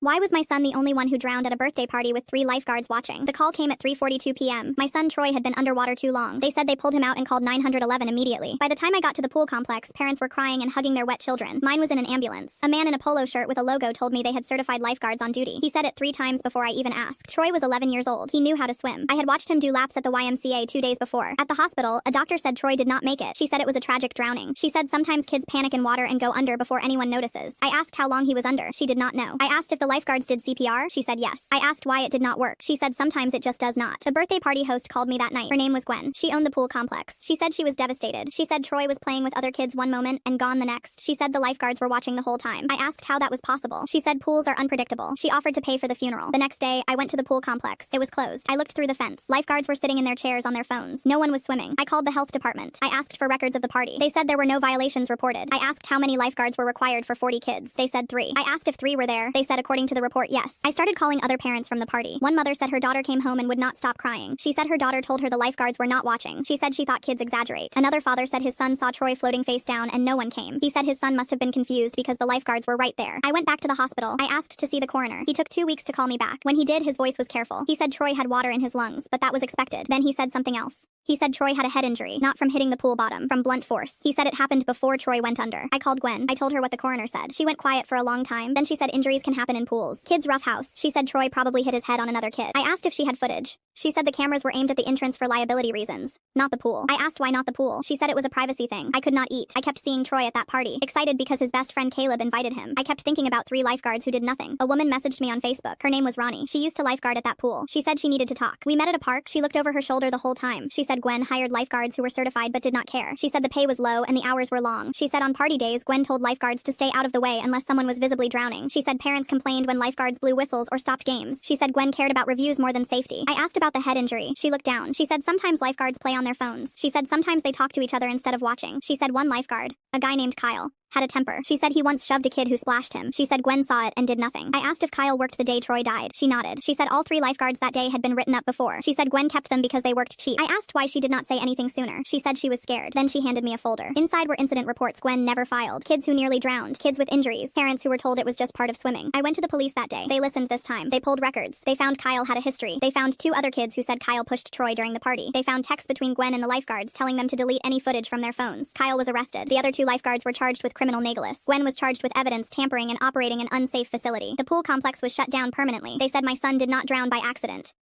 Why was my son the only one who drowned at a birthday party with 3 lifeguards watching? The call came at 3:42 p.m. My son Troy had been underwater too long. They said they pulled him out and called 911 immediately. By the time I got to the pool complex, parents were crying and hugging their wet children. Mine was in an ambulance. A man in a polo shirt with a logo told me they had certified lifeguards on duty. He said it 3 times before I even asked. Troy was 11 years old. He knew how to swim. I had watched him do laps at the YMCA 2 days before. At the hospital, a doctor said Troy did not make it. She said it was a tragic drowning. She said sometimes kids panic in water and go under before anyone notices. I asked how long he was under. She did not know. I asked if the lifeguards did CPR. She said yes. I asked why it did not work. She said sometimes it just does not. The birthday party host called me that night. Her name was Gwen. She owned the pool complex. She said she was devastated. She said Troy was playing with other kids one moment and gone the next. She said the lifeguards were watching the whole time. I asked how that was possible. She said pools are unpredictable. She offered to pay for the funeral. The next day, I went to the pool complex. It was closed. I looked through the fence. Lifeguards were sitting in their chairs on their phones. No one was swimming. I called the health department. I asked for records of the party. They said there were no violations reported. I asked how many lifeguards were required for 40 kids. They said 3. I asked if 3 were there. They said according to the report, yes. I started calling other parents from the party. One mother said her daughter came home and would not stop crying. She said her daughter told her the lifeguards were not watching. She said she thought kids exaggerate. Another father said his son saw Troy floating face down and no one came. He said his son must have been confused because the lifeguards were right there. I went back to the hospital. I asked to see the coroner. He took 2 weeks to call me back. When he did, his voice was careful. He said Troy had water in his lungs, but that was expected. Then he said something else. He said Troy had a head injury, not from hitting the pool bottom, from blunt force. He said it happened before Troy went under. I called Gwen. I told her what the coroner said. She went quiet for a long time. Then she said injuries can happen in pools. Kids rough house. She said Troy probably hit his head on another kid. I asked if she had footage. She said the cameras were aimed at the entrance for liability reasons, not the pool. I asked why not the pool. She said it was a privacy thing. I could not eat. I kept seeing Troy at that party, excited because his best friend Caleb invited him. I kept thinking about 3 lifeguards who did nothing. A woman messaged me on Facebook. Her name was Ronnie. She used to lifeguard at that pool. She said she needed to talk. We met at a park. She looked over her shoulder the whole time. She said Gwen hired lifeguards who were certified but did not care. She said the pay was low and the hours were long. She said on party days, Gwen told lifeguards to stay out of the way unless someone was visibly drowning. She said parents complained when lifeguards blew whistles or stopped games. She said Gwen cared about reviews more than safety. I asked about the head injury. She looked down. She said sometimes lifeguards play on their phones. She said sometimes they talk to each other instead of watching. She said one lifeguard, a guy named Kyle, had a temper. She said he once shoved a kid who splashed him. She said Gwen saw it and did nothing. I asked if Kyle worked the day Troy died. She nodded. She said all 3 lifeguards that day had been written up before. She said Gwen kept them because they worked cheap. I asked why she did not say anything sooner. She said she was scared. Then she handed me a folder. Inside were incident reports Gwen never filed. Kids who nearly drowned. Kids with injuries. Parents who were told it was just part of swimming. I went to the police that day. They listened this time. They pulled records. They found Kyle had a history. They found 2 other kids who said Kyle pushed Troy during the party. They found texts between Gwen and the lifeguards telling them to delete any footage from their phones. Kyle was arrested. The other 2 lifeguards were charged with criminal negligence. Gwen was charged with evidence tampering and operating an unsafe facility. The pool complex was shut down permanently. They said my son did not drown by accident.